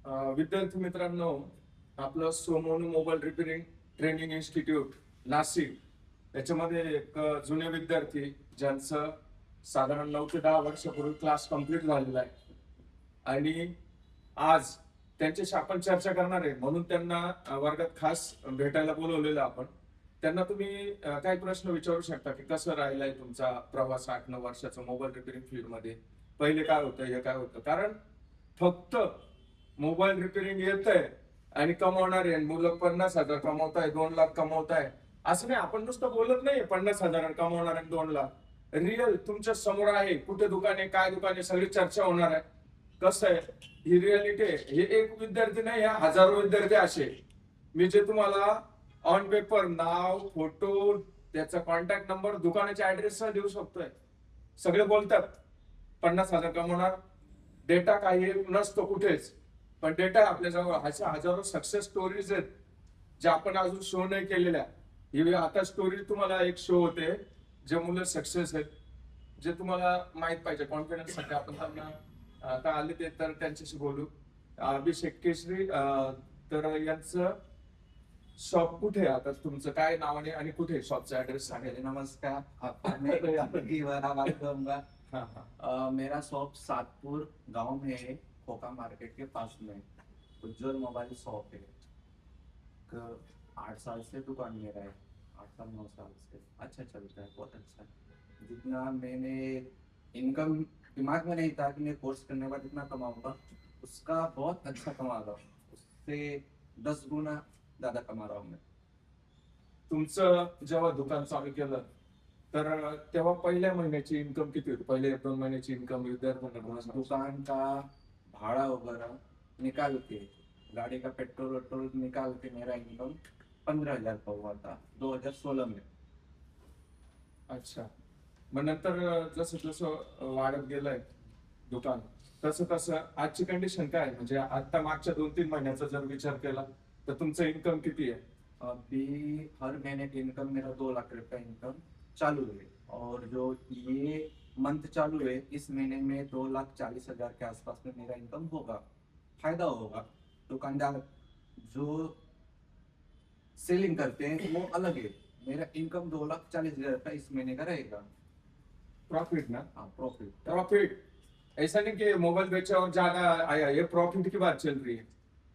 विद्यार्थी मित्रांनो, आपलं Somonu mobile repairing training institute Nashik याच्यामध्ये एक जुने विद्यार्थी ज्यांचं साधारण 9 ते 10 वर्षापूर्वी क्लास कंप्लीट झालेला आहे आणि आज त्यांच्याशी आपण चर्चा करणार आहे, म्हणून त्यांना वर्गात खास भेटायला बोलवलेलं आपण. त्यांना तुम्ही काही प्रश्न विचारू शकता की कसं राहिलाय तुमचा प्रवास 8-9 वर्षाचा मोबाईल रिपेअरिंग फील्ड मध्ये. पहिले काय होतं, हे काय होतं. कारण फक्त मोबाईल रिपेअरिंग येतंय आणि कमावणारे मुलं 50,000 कमवताय, 2 लाख कमवताय, असं नाही. आपण नुसतं बोलत नाही 50,000 कमवणार आणि 2 लाख. रिअल तुमच्या समोर आहे, कुठे दुकान आहे, काय दुकान आहे, सगळी चर्चा होणार आहे. कसं आहे, ही रियालिटी आहे. हे एक विद्यार्थी नाही, ह्या हजारो विद्यार्थी असे मी जे तुम्हाला ऑन पेपर नाव, फोटो, त्याचा कॉन्टॅक्ट नंबर, दुकानाचा ऍड्रेस देऊ शकतोय. सगळे बोलतात 50,000 कमवणार, डेटा काही नसतो कुठेच, पण डेटा आपल्याजवळ. अशा हजारो सक्सेस स्टोरीज आहेत ज्या आपण अजून शो नाही केलेल्या. ही आता स्टोरी तुम्हाला एक शो होते, जे मुलं सक्सेस आहेत, जे तुम्हाला माहित पाहिजे कॉन्फिडन्स साठी. आपण त्यांना आता आले ते तर त्यांच्याशी बोलू. अभिषेक केसरी, तर यांचं शॉप कुठे आहे, आता तुमचं काय नाव आणि कुठे शॉपचा ऍड्रेस सांगेल? नमस्कार, मैं तो यहाँ की बात करूंगा। मेरा शॉप सातपुर गांव में है, खोखा मार्केट के पास में उज्जवल मोबाइल शॉप है। 8 साल से दुकान मेरा है, 8 साल 9 साल से अच्छा चलता है, बहुत अच्छा है। जितना मैंने इनकम दिमाग में नहीं था कि मैं कोर्स करने के बाद इतना कमाऊंगा, उसका बहुत अच्छा कमा रहा हूँ, उससे 10 गुना ज्यादा कमा रहा हूँ मैं। तुमचं जेव्हा दुकान चालू केलं तर तेव्हा पहिल्या महिन्याची इन्कम किती होती? पहिले 1-2 महिन्याची इन्कम विद्यार्थ्यांना दुकान का भाड़ा वगैरह निकाल के, गाड़ी का पेट्रोल वेट्रोल निकाल के मेरा इनकम 15,000 का हुआ था 2016 में। अच्छा. मग नंतर जसं जसं वाढत गेलंय दुकान, तसं तसं आजची कंडिशन काय आहे? म्हणजे आता मागच्या 2-3 महिन्याचा जर विचार केला तर तुमचं इन्कम किती आहे? अभी हर महीने की इनकम मेरा 2 लाख रुपए इनकम चालू है, और जो ये मंथ चालू है इस महीने में 2,40,000 के आसपास में मेरा इनकम होगा, फायदा होगा। दुकानदार जो सेलिंग करते हैं वो अलग है, मेरा इनकम 2,40,000 का इस महीने का रहेगा। प्रॉफिट ना? हाँ, प्रॉफिट। प्रॉफिट ऐसा नहीं कि मोबाइल बेचा और ज्यादा आया, ये प्रॉफिट की बात चल रही है.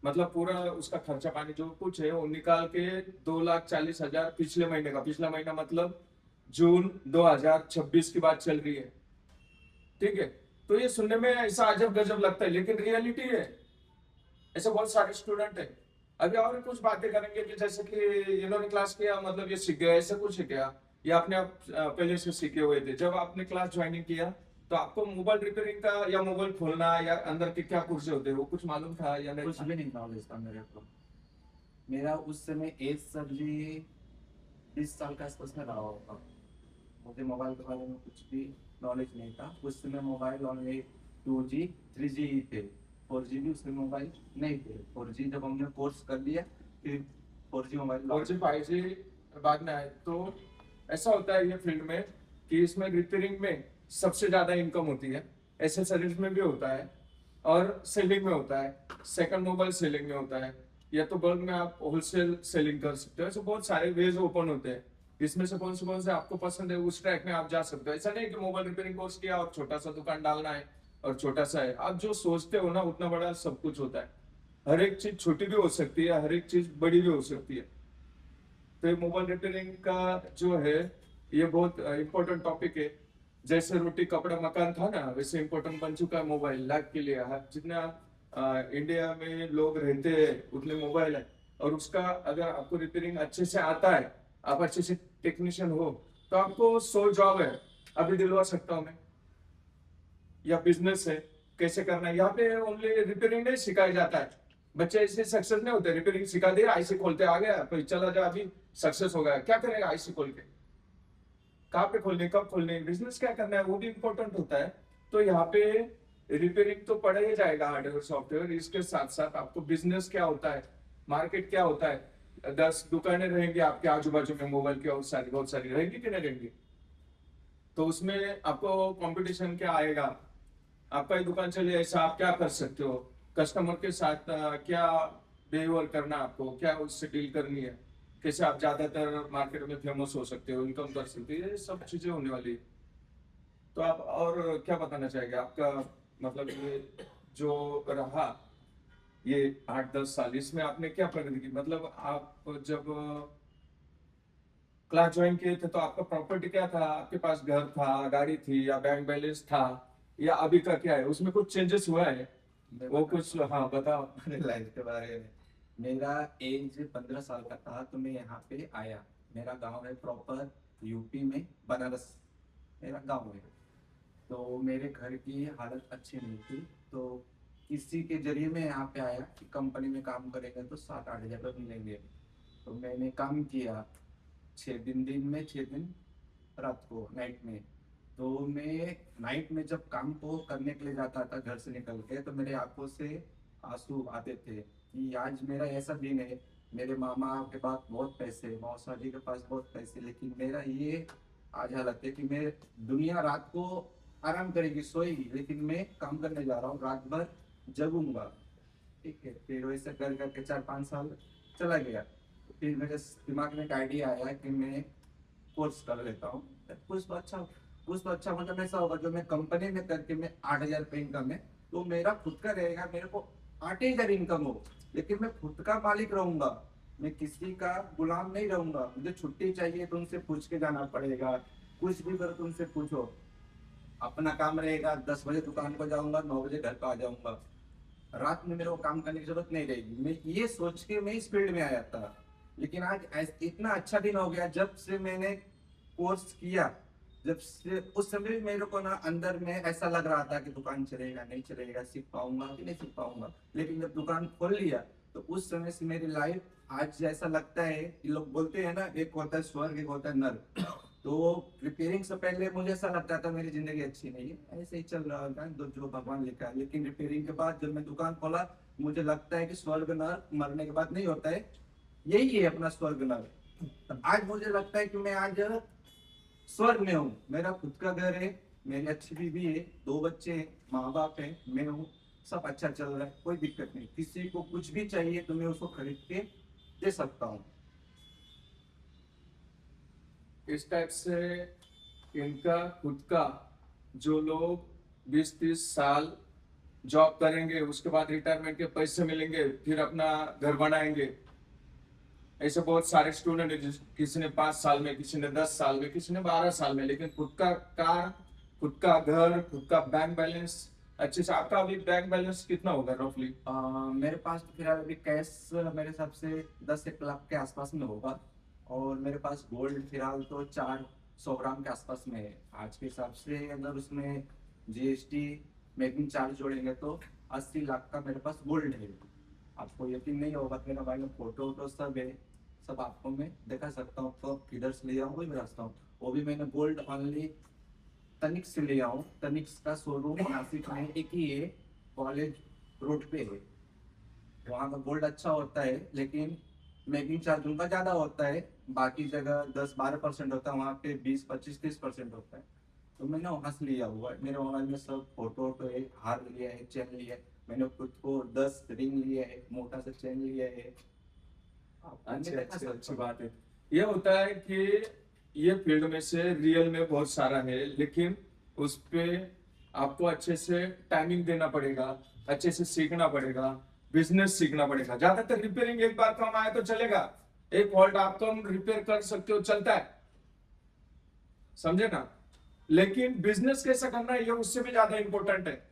मतलब पूरा उसका खर्चा पानी जो कुछ है वो निकाल के 2,40,000 पिछले महीने का. पिछला महीना मतलब जून 2026 की बात चल रही है. ठीक है. तो ये सुनने में ऐसा अजब गजब लगता है, लेकिन रियलिटी है. ऐसे बहुत सारे स्टूडेंट है. अभी और कुछ बातें करेंगे कि जैसे कि इन्होंने क्लास किया मतलब ये सीख गया, ऐसा कुछ है क्या, या आपने आप पहले से सीखे हुए थे? जब आपने क्लास ज्वाइनिंग किया तो आपको मोबाइल रिपेयरिंग का या मोबाइल खोलना या अंदर के क्या कोर्स होते हैं वो कुछ मालूम था या नहीं? कुछ भी नहीं नॉलेज था मेरे को। मेरा उस समय एज सर जी 20 साल का आसपास में रहा होगा। मुझे मोबाइल के बारे में कुछ भी नॉलेज नहीं था उस समय। मोबाइल ओनली 2G 3G ही थे, 4G भी उसमें मोबाइल नहीं थे। 4G जब हमने कोर्स कर लिया फिर 4G मोबाइल 4G 5G बाद में आए. तो ऐसा होता है ये फील्ड में कि इसमें रिपेयरिंग में सबसे ज्यादा इनकम होती है. एसेसरीज में भी होता है और सेलिंग में होता है. सेकंड मोबाइल सेलिंग में होता है, या तो बल्क में आप होलसेल सेलिंग कर सकते हो. ऐसे बहुत सारे वेज ओपन होते हैं. इसमें से कौन से आपको पसंद है उस ट्रैक में आप जा सकते हो. ऐसा नहीं कि मोबाइल रिपेयरिंग कोर्स किया और छोटा सा दुकान डालना है और छोटा सा है. आप जो सोचते हो ना उतना बड़ा सब कुछ होता है. हर एक चीज छोटी भी हो सकती है, हर एक चीज बड़ी भी हो सकती है. तो ये मोबाइल रिपेयरिंग का जो है ये बहुत इंपॉर्टेंट टॉपिक है. जैसे रोटी कपड़ा मकान था ना, वैसे इंपॉर्टेंट बन चुका है मोबाइल लाइफ के लिए. जितना इंडिया में लोग रहते हैं उतने मोबाइल है. और उसका अगर आपको रिपेयरिंग अच्छे से आता है, आप अच्छे से टेक्नीशियन हो, तो आपको 100 जॉब है अभी दिलवा सकता हूँ मैं. या बिजनेस है कैसे करना है, यहाँ पे ओनली रिपेयरिंग नहीं सिखाया जाता है. बच्चे ऐसे सक्सेस नहीं होते. रिपेयरिंग सिखा दिया, आईसी खोलते आ गया, फिर चला जा अभी सक्सेस हो गया. क्या करेगा आईसी खोल के? कहाँ पे खोलने, कब खोलने, बिजनेस क्या करना है वो भी इंपॉर्टेंट होता है. तो यहाँ पे रिपेयरिंग तो पढ़ा ही जाएगा, हार्डवेयर सॉफ्टवेयर. इसके साथ साथ आपको बिजनेस क्या होता है, मार्केट क्या होता है. 10 दुकानें रहेंगी आपके आजू बाजू में मोबाइल की, बहुत सारी रहेंगी कि नहीं रहेंगी. तो उसमें आपको कंपटीशन क्या आएगा. आपका ही दुकान चले ऐसा आप क्या कर सकते हो, कस्टमर के साथ क्या बिहेवियर करना है आपको, क्या उससे डील करनी है, कैसे आप ज्यादातर मार्केट में फेमस हो सकते हो, इनकम कर सकते हो, ये सब चीजें होने वाली है। तो आप और क्या बताना चाहेंगे आपका, मतलब ये जो रहा ये 8-10 साल, इसमें आपने क्या प्रगति की, मतलब आप जब क्लास ज्वाइन किए थे तो आपका प्रॉपर्टी क्या था, आपके पास घर था, गाड़ी थी, या बैंक बैलेंस था, या अभी का क्या है, उसमें कुछ चेंजेस हुआ है? मैं वो बता कुछ, हाँ बताओ। अपने लाइफ के बारे में। मेरा एज 15 साल का था तो मैं यहाँ पे आया। मेरा गांव है प्रॉपर यूपी में, बनारस मेरा गांव है। तो मेरे घर की हालत अच्छी नहीं थी, तो किसी के जरिए मैं यहाँ पे आया कि कंपनी में काम करेंगे तो 7-8 हजार रुपये मिलेंगे। तो मैंने काम किया 6 दिन दिन में, 6 दिन रात को नाइट में। तो मैं नाइट में जब काम को करने के लिए जाता था घर से निकल के, तो मेरे आंखों से आंसू आते थे कि आज मेरा ऐसा दिन है। मेरे मामा के पास बहुत पैसे, मौसा जी के पास बहुत पैसे, लेकिन मेरा ये आज हालत है कि मैं दुनिया रात को आराम करेगी, सोएगी, लेकिन मैं काम करने जा रहा हूँ, रात भर जगूंगा। ठीक है, फिर वैसे कर करके 4-5 साल चला गया। फिर मेरे दिमाग में एक आइडिया आया कि मैं कोर्स कर लेता हूँ। कुछ तो अच्छा मतलब ऐसा होगा जो मैं कंपनी में करके मैं 8 हजार रुपये इनकम है, तो मेरा खुद का रहेगा, मेरे को 8 हजार इनकम हो, लेकिन मैं खुद का मालिक रहूंगा। मैं किसी का गुलाम नहीं रहूंगा। मुझे छुट्टी चाहिए तो उनसे पूछ के जाना पड़ेगा, कुछ भी करो तो उनसे पूछो। अपना काम रहेगा, 10 बजे दुकान पर जाऊंगा, 9 बजे घर पर आ जाऊंगा। रात में मेरे को काम करने की जरूरत नहीं रहेगी। मैं ये सोच के मैं इस फील्ड में आया था। लेकिन आज इतना अच्छा दिन हो गया जब से मैंने कोर्स किया। जब से उस समय भी मेरे को ना अंदर में ऐसा लग रहा था कि दुकान चलेगा नहीं चलेगा, सीख पाऊंगा कि नहीं सीख पाऊंगा। लेकिन जब दुकान खोल लिया तो उस समय से मेरी लाइफ आज जैसा लगता है कि लोग बोलते हैं ना, एक होता है स्वर्ग, एक होता है नर्क। तो रिपेयरिंग से पहले मुझे ऐसा लगता था मेरी जिंदगी अच्छी नहीं है, ऐसे ही चल रहा है जो भगवान लिखा है। लेकिन रिपेयरिंग के बाद जब मैं दुकान खोला, मुझे लगता है कि स्वर्ग नर्क मरने के बाद नहीं होता है, यही है अपना स्वर्ग नर्क। तो आज मुझे लगता है कि मैं आज स्वर्ग में हूँ। मेरा खुद का घर है, मेरी अच्छी बीवी है, 2 बच्चे हैं, माँ बाप है, मैं हूँ। सब अच्छा चल रहा है, कोई दिक्कत नहीं। किसी को कुछ भी चाहिए तो मैं उसको खरीद के दे सकता हूँ। इस टाइप से इनका खुद का, जो लोग 20-30 साल जॉब करेंगे, उसके बाद रिटायरमेंट के पैसे मिलेंगे, फिर अपना घर बनाएंगे, ऐसे बहुत सारे स्टूडेंट हैं, किसी ने 5 साल में, किसी ने 10 साल में, किसी ने 12 साल में, लेकिन खुद का कार, खुद का घर, खुद का बैंक बैलेंस अच्छे से। आपका अभी बैंक बैलेंस कितना होगा रफली? मेरे पास तो फिलहाल अभी कैश मेरे हिसाब से 10-1 लाख के आसपास में होगा। और मेरे पास गोल्ड फिलहाल तो 400 ग्राम के आसपास में है। आज के हिसाब से अगर उसमें जीएसटी मेकिंग चार्ज जोड़ेंगे तो 80 लाख का मेरे पास गोल्ड है। आपको यकीन नहीं होगा, मेरा भाई में फोटो वोटो सब है, सब आपको मैं दिखा सकता हूँ। तो किधर से लिया हूँ वही बता सकता हूँ। वो भी मैंने गोल्ड ऑनली तनिक से लिया हूँ। तनिक का शोरूम नासिक में एक ही है, कॉलेज रोड पे है। वहाँ का गोल्ड अच्छा होता है, लेकिन मेकिंग चार्ज उनका ज्यादा होता है। बाकी जगह 10-12% होता है, वहाँ पे 20-25-30% होता है। तो मैंने वहां से लिया हुआ है। मेरे मोबाइल में सब फोटो वोटो है, हार लिया है, चेन लिया है। मैंने खुद को 10 रिंग लिया है, मोटा सा चेन लिया है। अच्छी अच्छी अच्छी बात है। ये होता है कि ये फील्ड में से रियल में बहुत सारा है, लेकिन उस पे आपको अच्छे से टाइमिंग देना पड़ेगा, अच्छे से सीखना पड़ेगा, बिजनेस सीखना पड़ेगा। ज्यादातर रिपेयरिंग एक बार काम आए तो चलेगा, एक फॉल्ट आप कम रिपेयर कर सकते हो, चलता है, समझे ना। लेकिन बिजनेस कैसा करना है, ये उससे भी ज्यादा इंपॉर्टेंट है।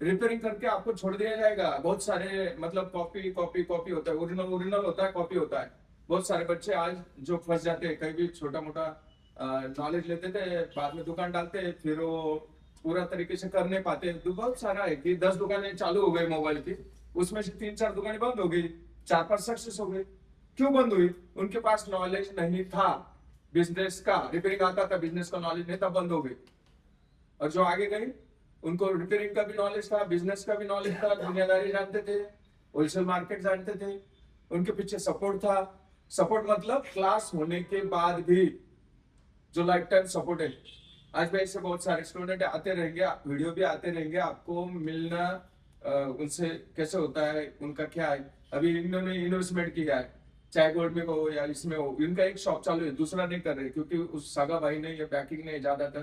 रिपेयरिंग करके आपको छोड़ दिया जाएगा। बहुत सारे मतलब कॉपी कॉपी कॉपी होता है, ओरिजिनल ओरिजिनल होता है, कॉपी होता है। बहुत सारे बच्चे आज जो फंस जाते हैं, कहीं भी छोटा मोटा नॉलेज लेते थे, बाद में दुकान डालते हैं, फिर वो पूरा तरीके से कर नहीं पाते। तो बहुत सारा है कि 10 दुकानें चालू हो गई मोबाइल की, उसमें से 3-4 दुकानें बंद हो गई, 4-5 सक्सेस हो गई। क्यों बंद हुई? उनके पास नॉलेज नहीं था बिजनेस का, रिपेयरिंग आता था, बिजनेस का नॉलेज नहीं था, बंद हो गई। और जो आगे गई, उनको रिपेयरिंग का भी नॉलेज था, बिजनेस का भी नॉलेज था, दुनियादारी जानते थे, होलसेल मार्केट जानते थे, उनके पीछे सपोर्ट था। सपोर्ट मतलब क्लास होने के बाद भी जो लाइफ टाइम सपोर्ट है। आज भी ऐसे बहुत सारे स्टूडेंट आते रहेंगे, वीडियो भी आते रहेंगे, आपको मिलना उनसे कैसे होता है, उनका क्या है। अभी इन्होंने इन्वेस्टमेंट किया है, चाहे गोल्ड में हो या इसमें हो, इनका एक शॉप चालू है, दूसरा नहीं कर रहे क्योंकि उस सगा भाई ने या बैकिंग नहीं ज्यादातर,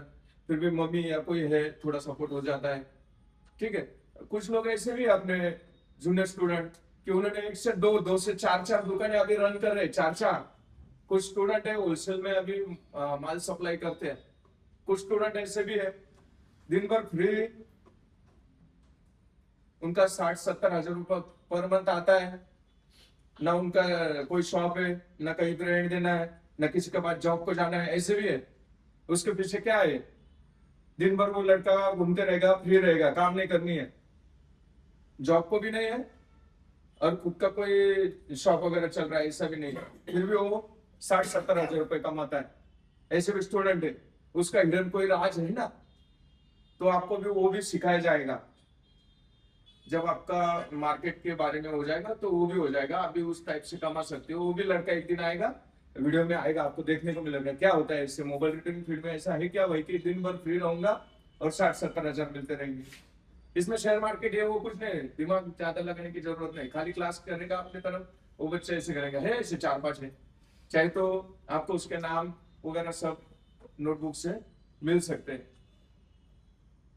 फिर भी मम्मी या कोई है थोड़ा सपोर्ट हो जाता है। ठीक है। कुछ लोग ऐसे भी हैं अपने जूनियर स्टूडेंट कि उन्होंने एक से दो, दो से चार चार दुकानें अभी रन कर रहे हैं, चार चार। कुछ स्टूडेंट है होलसेल में अभी माल सप्लाई करते हैं। कुछ स्टूडेंट ऐसे भी है दिन भर फ्री, उनका 60-70 हजार रुपये पर मंथ आता है, ना उनका कोई शॉप है, ना कहीं पे रेंट देना है, ना किसी के पास जॉब को जाना है, ऐसे भी है। उसके पीछे क्या है, दिन भर वो लड़का घूमते रहेगा, फ्री रहेगा, काम नहीं करनी है, जॉब को भी नहीं है और खुद का कोई शॉप वगैरह चल रहा है, ऐसा भी नहीं है, फिर भी वो 60-70 हजार रुपये कमाता है। ऐसे भी स्टूडेंट है, उसका हिडन कोई राज है ना, तो आपको भी वो भी सिखाया जाएगा। जब आपका मार्केट के बारे में हो जाएगा तो वो भी हो जाएगा, आप भी उस टाइप से कमा सकते हो। वो भी लड़का एक दिन आएगा, वीडियो में आएगा, आपको देखने को मिलेगा क्या होता है इससे। मोबाइल रिटेलिंग फील्ड में ऐसा है क्या भाई कि दिन भर फ्री रहूंगा और 60-70 हजार मिलते रहेंगे। इसमें शेयर मार्केट है वो कुछ नहीं, दिमाग ज्यादा लगाने की जरूरत नहीं, खाली क्लास करेगा अपने तरफ, वो बच्चे ऐसे करेगा, है ऐसे 4-5 है, चाहे तो आपको उसके नाम वगैरह सब नोटबुक से मिल सकते हैं।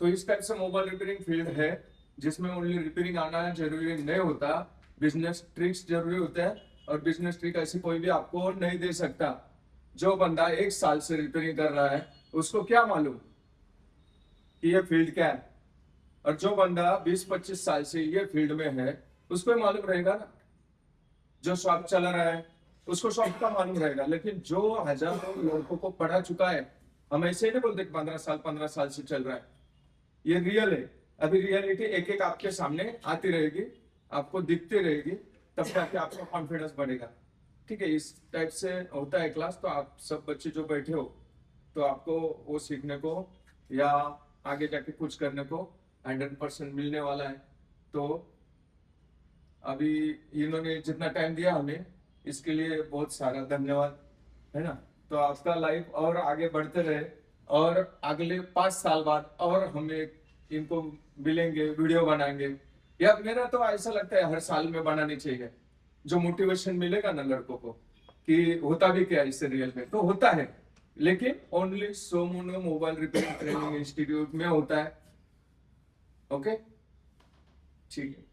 तो इस टाइप से मोबाइल रिपेयरिंग फील्ड है जिसमें ओनली रिपेयरिंग आना जरूरी नहीं होता, बिजनेस ट्रिक्स जरूरी होता है। और बिजनेस ट्रिक ऐसी कोई भी आपको नहीं दे सकता। जो बंदा 1 साल से रिपेयरिंग कर रहा है उसको क्या मालूम कि ये फील्ड क्या है, और जो बंदा 20-25 साल से ये फील्ड में है उसको ही मालूम रहेगा ना। जो शॉप चला रहा है उसको शॉप का मालूम रहेगा, लेकिन जो हजारों लोगों को पढ़ा चुका है, हम ऐसे ही नहीं बोलते 15 साल से चल रहा है, ये रियल है। अभी रियलिटी एक एक आपके सामने आती रहेगी, आपको दिखती रहेगी, तब जाके आपका कॉन्फिडेंस बढ़ेगा। ठीक है, इस टाइप से होता है क्लास। तो आप सब बच्चे जो बैठे हो, तो आपको वो सीखने को या आगे जाके कुछ करने को 100% मिलने वाला है। तो अभी इन्होंने जितना टाइम दिया हमें, इसके लिए बहुत सारा धन्यवाद, है ना। तो आपका लाइफ और आगे बढ़ते रहे, और अगले 5 साल बाद और हमें इनको मिलेंगे, वीडियो बनाएंगे। यार मेरा तो ऐसा लगता है हर साल में बनानी चाहिए, जो मोटिवेशन मिलेगा ना लड़कों को कि होता भी क्या इससे रियल में, तो होता है, लेकिन only Somono mobile repairing training institute में होता है। ओके, ठीक है।